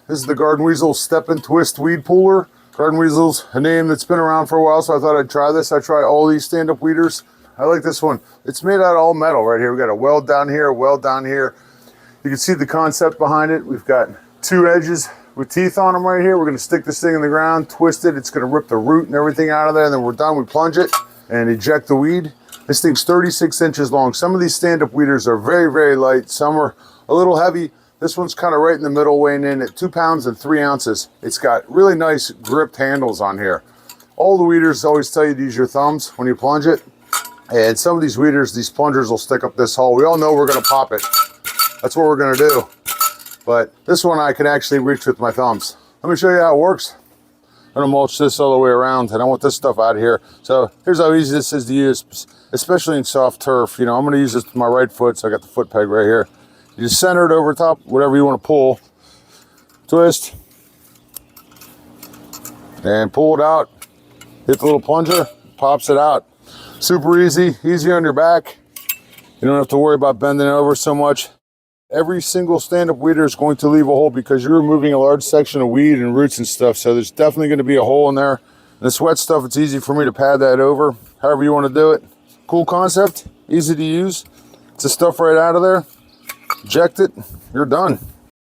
This is the Garden Weasel Step and Twist Weed Puller. Garden Weasel's a name that's been around for a while, so I thought I'd try this. I try all these stand-up weeders. I like this one. It's made out of all metal right here. We got a weld down here, a weld down here. You can see the concept behind it. We've got two edges with teeth on them right here. We're gonna stick this thing in the ground, twist it. It's gonna rip the root and everything out of there, and then we're done. We plunge it and eject the weed. This thing's 36 inches long. Some of these stand-up weeders are very, very light. Some are a little heavy. This one's kind of right in the middle, weighing in at 2 pounds and 3 ounces. It's got really nice gripped handles on here. All the weeders always tell you to use your thumbs when you plunge it. And some of these weeders, these plungers will stick up this hole. We all know we're gonna pop it. That's what we're gonna do. But this one I can actually reach with my thumbs. Let me show you how it works. I'm gonna mulch this all the way around, and I want this stuff out of here. So here's how easy this is to use, especially in soft turf. You know, I'm gonna use this with my right foot, so I got the foot peg right here. You just center it over top, whatever you want to pull. Twist. And pull it out. Hit the little plunger, pops it out. Super easy, easy on your back. You don't have to worry about bending over so much. Every single stand-up weeder is going to leave a hole because you're removing a large section of weed and roots and stuff, so there's definitely going to be a hole in there. And this wet stuff, it's easy for me to pad that over, however you want to do it. Cool concept, easy to use. It's the stuff right out of there. Eject it, you're done.